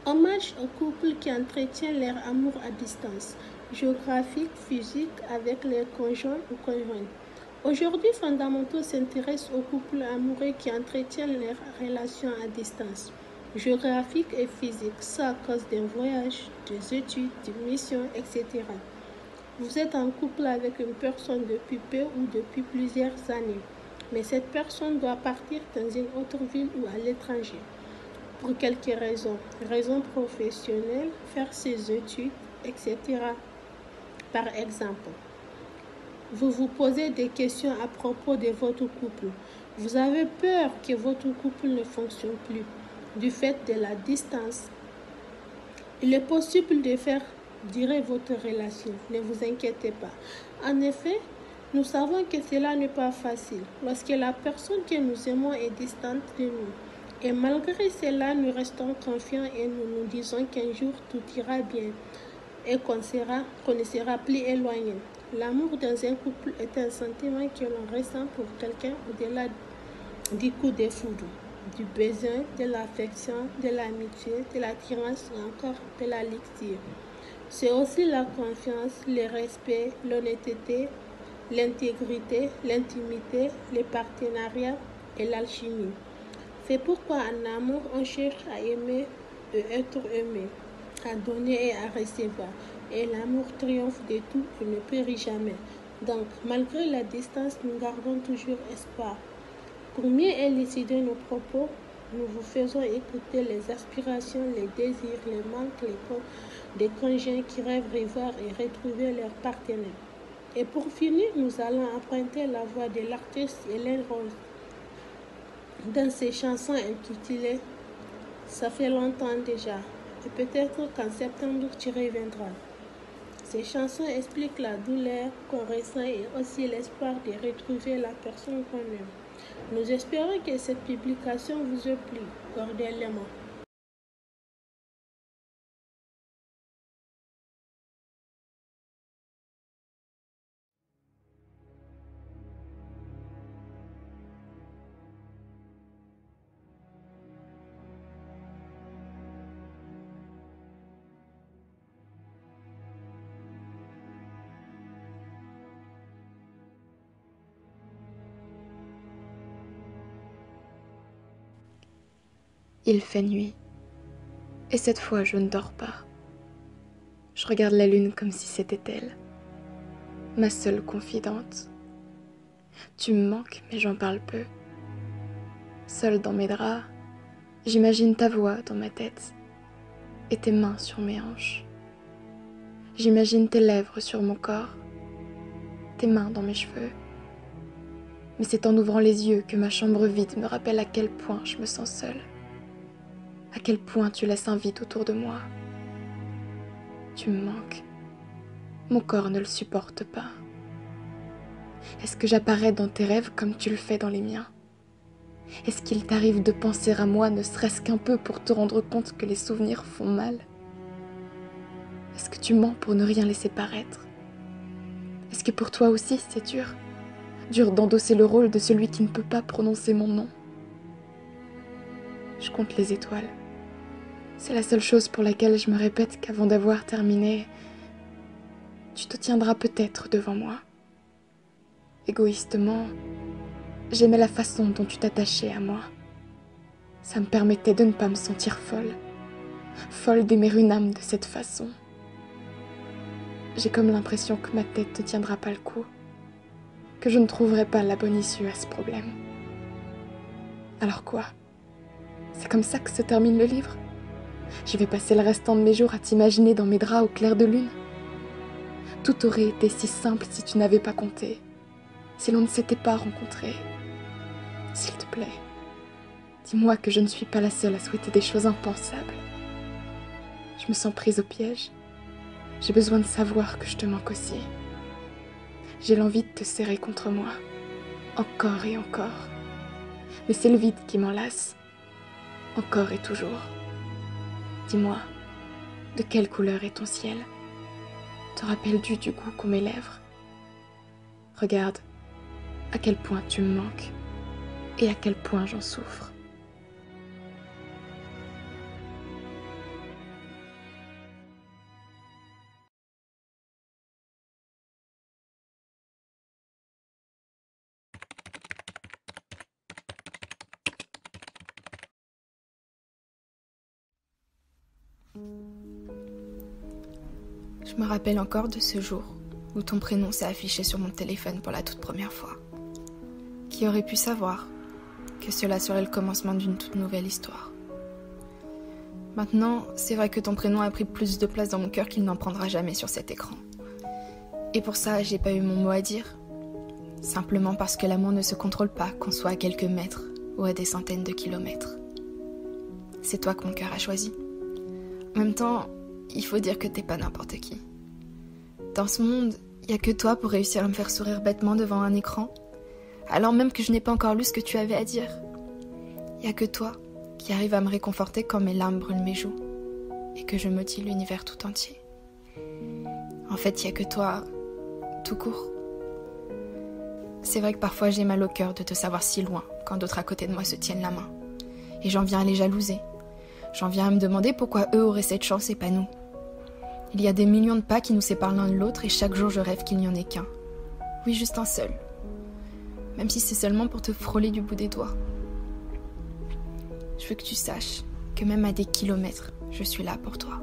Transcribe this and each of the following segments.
Hommage aux couples qui entretiennent leur amour à distance, géographique, physique, avec les conjoints ou conjointes. Aujourd'hui, Fondamentaux s'intéresse aux couples amoureux qui entretiennent leurs relations à distance, géographique et physique, ça à cause d'un voyage, des études, d'une mission, etc. Vous êtes en couple avec une personne depuis peu ou depuis plusieurs années, mais cette personne doit partir dans une autre ville ou à l'étranger pour quelques raisons, raisons professionnelles, faire ses études, etc. Par exemple, vous vous posez des questions à propos de votre couple. Vous avez peur que votre couple ne fonctionne plus du fait de la distance. Il est possible de faire durer votre relation, ne vous inquiétez pas. En effet, nous savons que cela n'est pas facile lorsque la personne que nous aimons est distante de nous. Et malgré cela, nous restons confiants et nous nous disons qu'un jour tout ira bien et qu'on ne sera plus éloigné. L'amour dans un couple est un sentiment que l'on ressent pour quelqu'un au-delà du coup de foudre, du besoin, de l'affection, de l'amitié, de l'attirance ou encore de la lecture. C'est aussi la confiance, le respect, l'honnêteté, l'intégrité, l'intimité, le partenariat et l'alchimie. C'est pourquoi en amour, on cherche à aimer et être aimé, à donner et à recevoir. Et l'amour triomphe de tout et ne périt jamais. Donc, malgré la distance, nous gardons toujours espoir. Pour mieux élucider nos propos, nous vous faisons écouter les aspirations, les désirs, les manques, des conjoints qui rêvent revoir et retrouver leur partenaire. Et pour finir, nous allons emprunter la voix de l'artiste Hélène Rose dans ses chansons intitulées Ça fait longtemps déjà, et peut-être qu'en septembre tu reviendras. Ces chansons expliquent la douleur qu'on ressent et aussi l'espoir de retrouver la personne qu'on aime. Nous espérons que cette publication vous a plu cordialement. Il fait nuit, et cette fois je ne dors pas. Je regarde la lune comme si c'était elle, ma seule confidente. Tu me manques, mais j'en parle peu. Seule dans mes draps, j'imagine ta voix dans ma tête et tes mains sur mes hanches. J'imagine tes lèvres sur mon corps, tes mains dans mes cheveux. Mais c'est en ouvrant les yeux que ma chambre vide me rappelle à quel point je me sens seule. À quel point tu laisses un vide autour de moi. Tu me manques. Mon corps ne le supporte pas. Est-ce que j'apparais dans tes rêves comme tu le fais dans les miens? Est-ce qu'il t'arrive de penser à moi ne serait-ce qu'un peu pour te rendre compte que les souvenirs font mal? Est-ce que tu mens pour ne rien laisser paraître? Est-ce que pour toi aussi c'est dur? Dur d'endosser le rôle de celui qui ne peut pas prononcer mon nom? Je compte les étoiles. C'est la seule chose pour laquelle je me répète qu'avant d'avoir terminé, tu te tiendras peut-être devant moi. Égoïstement, j'aimais la façon dont tu t'attachais à moi. Ça me permettait de ne pas me sentir folle. Folle d'aimer une âme de cette façon. J'ai comme l'impression que ma tête ne tiendra pas le coup, que je ne trouverai pas la bonne issue à ce problème. Alors quoi? C'est comme ça que se termine le livre? Je vais passer le restant de mes jours à t'imaginer dans mes draps au clair de lune? Tout aurait été si simple si tu n'avais pas compté, si l'on ne s'était pas rencontrés. S'il te plaît, dis-moi que je ne suis pas la seule à souhaiter des choses impensables. Je me sens prise au piège. J'ai besoin de savoir que je te manque aussi. J'ai l'envie de te serrer contre moi, encore et encore. Mais c'est le vide qui m'enlace, encore et toujours. Dis-moi, de quelle couleur est ton ciel? Te rappelles-tu du goût qu'ont mes lèvres? Regarde, à quel point tu me manques et à quel point j'en souffre. Je me rappelle encore de ce jour où ton prénom s'est affiché sur mon téléphone pour la toute première fois. Qui aurait pu savoir que cela serait le commencement d'une toute nouvelle histoire? Maintenant, c'est vrai que ton prénom a pris plus de place dans mon cœur qu'il n'en prendra jamais sur cet écran. Et pour ça, j'ai pas eu mon mot à dire. Simplement parce que l'amour ne se contrôle pas, qu'on soit à quelques mètres ou à des centaines de kilomètres. C'est toi que mon cœur a choisi. En même temps, il faut dire que t'es pas n'importe qui. Dans ce monde, y a que toi pour réussir à me faire sourire bêtement devant un écran, alors même que je n'ai pas encore lu ce que tu avais à dire. Y a que toi qui arrive à me réconforter quand mes larmes brûlent mes joues et que je maudis l'univers tout entier. En fait, y a que toi, tout court. C'est vrai que parfois j'ai mal au cœur de te savoir si loin quand d'autres à côté de moi se tiennent la main. Et j'en viens à les jalouser. J'en viens à me demander pourquoi eux auraient cette chance et pas nous. Il y a des millions de pas qui nous séparent l'un de l'autre et chaque jour je rêve qu'il n'y en ait qu'un. Oui, juste un seul. Même si c'est seulement pour te frôler du bout des doigts. Je veux que tu saches que même à des kilomètres, je suis là pour toi.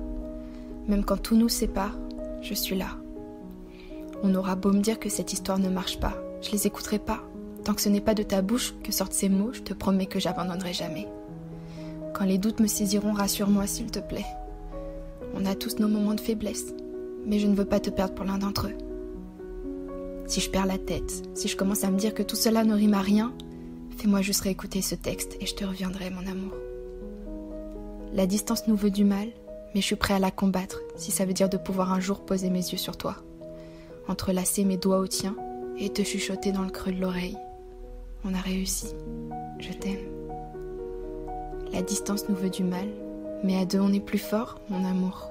Même quand tout nous sépare, je suis là. On aura beau me dire que cette histoire ne marche pas, je les écouterai pas. Tant que ce n'est pas de ta bouche que sortent ces mots, je te promets que j'abandonnerai jamais. Quand les doutes me saisiront, rassure-moi s'il te plaît. On a tous nos moments de faiblesse, mais je ne veux pas te perdre pour l'un d'entre eux. Si je perds la tête, si je commence à me dire que tout cela ne rime à rien, fais-moi juste réécouter ce texte et je te reviendrai, mon amour. La distance nous veut du mal, mais je suis prêt à la combattre si ça veut dire de pouvoir un jour poser mes yeux sur toi, entrelacer mes doigts au tien et te chuchoter dans le creux de l'oreille. On a réussi, je t'aime. La distance nous veut du mal, mais à deux on est plus fort, mon amour.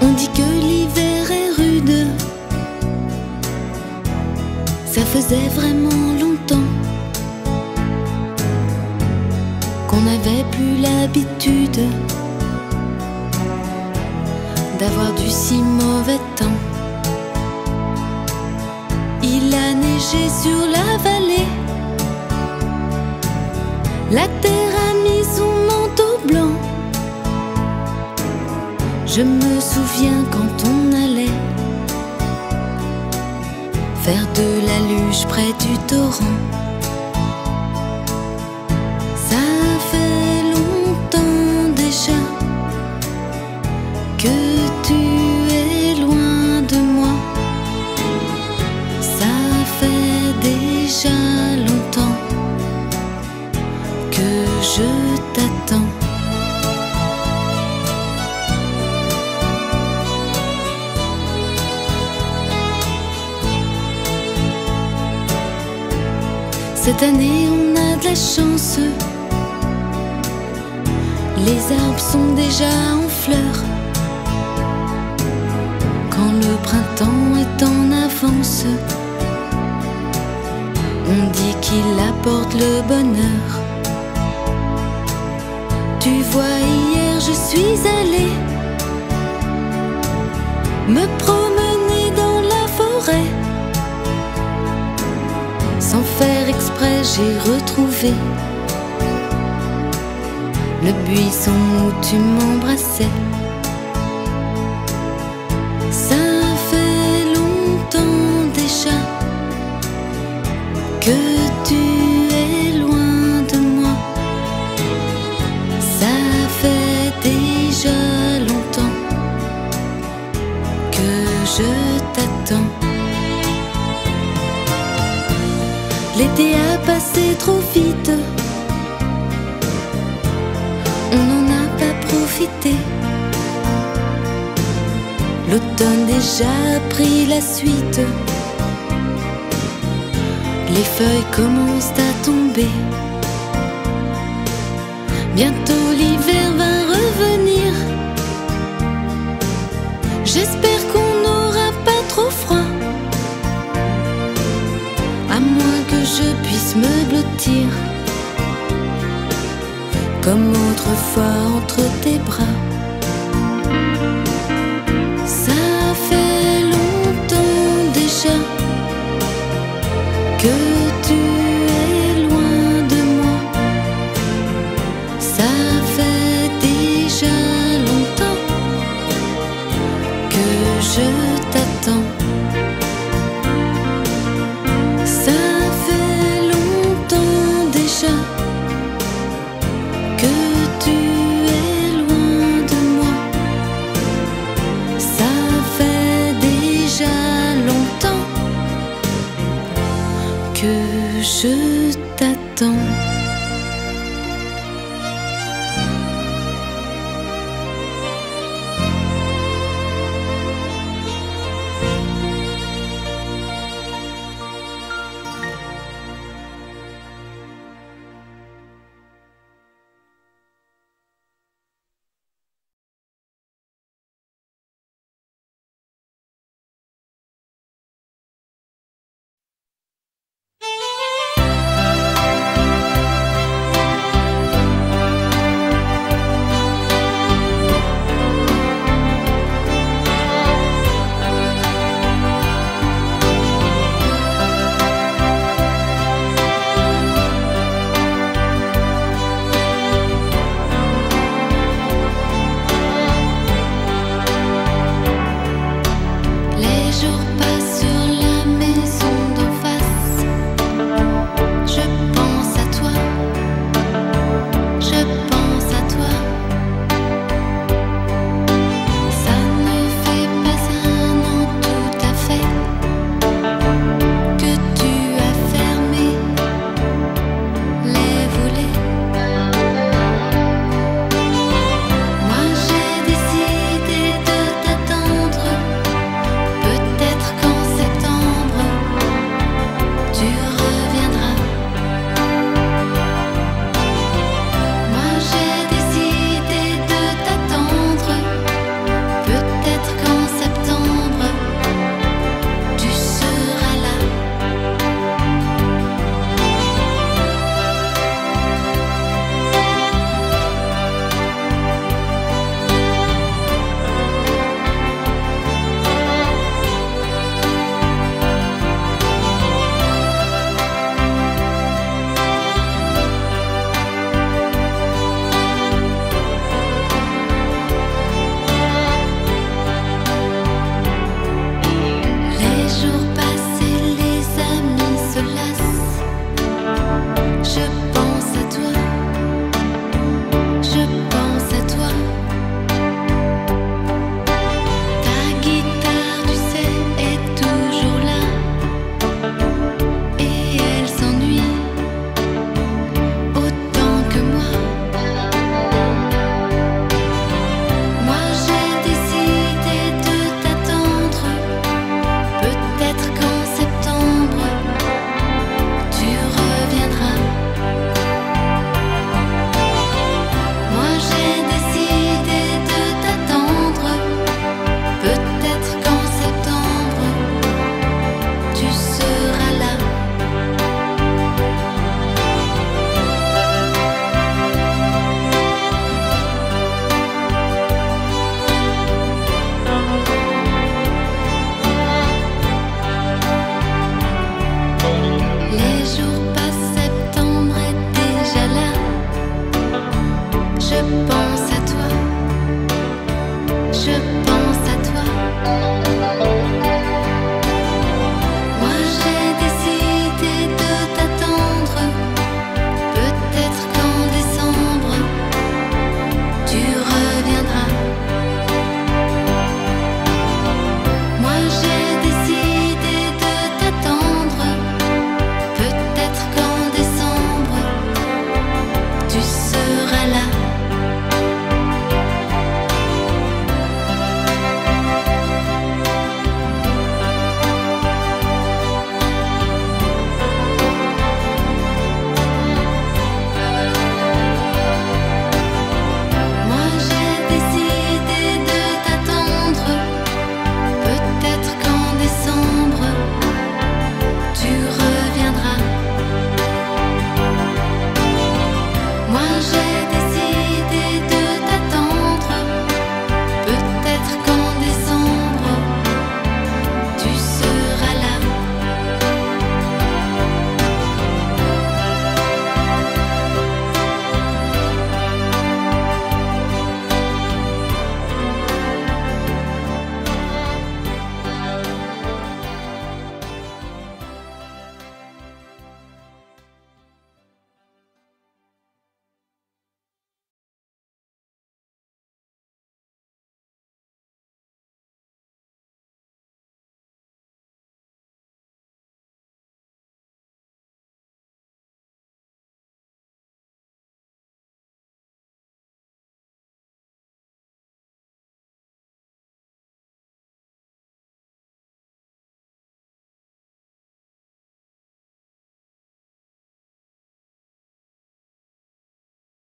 On dit que l'hiver est rude, ça faisait vraiment longtemps qu'on n'avait plus l'habitude d'avoir du si mauvais temps. Il a neigé sur la vallée, la terre a mis son manteau blanc. Je me souviens quand on allait faire de la luge près du torrent. Ça fait longtemps déjà que tu es loin de moi. Ça fait déjà longtemps que je t'attends. Cette année on a de la chance, les arbres sont déjà en fleurs. Quand le printemps est en avance, on dit qu'il apporte le bonheur. Tu vois, hier je suis allée me promener dans la forêt. Sans faire exprès, j'ai retrouvé le buisson où tu m'embrassais. Ça fait longtemps déjà que tu es loin de moi. Ça fait déjà longtemps que je t'attends. L'été a passé trop vite, on n'en a pas profité. L'automne déjà a pris la suite, les feuilles commencent à tomber. Bientôt l'hiver va revenir, j'espère qu'on n'aura pas trop comme autrefois entre tes bras. Ça fait longtemps déjà que tu es loin de moi. Ça fait déjà longtemps que je t'attends. Ça fait longtemps déjà que tu es loin de moi. Ça fait déjà longtemps que je t'attends.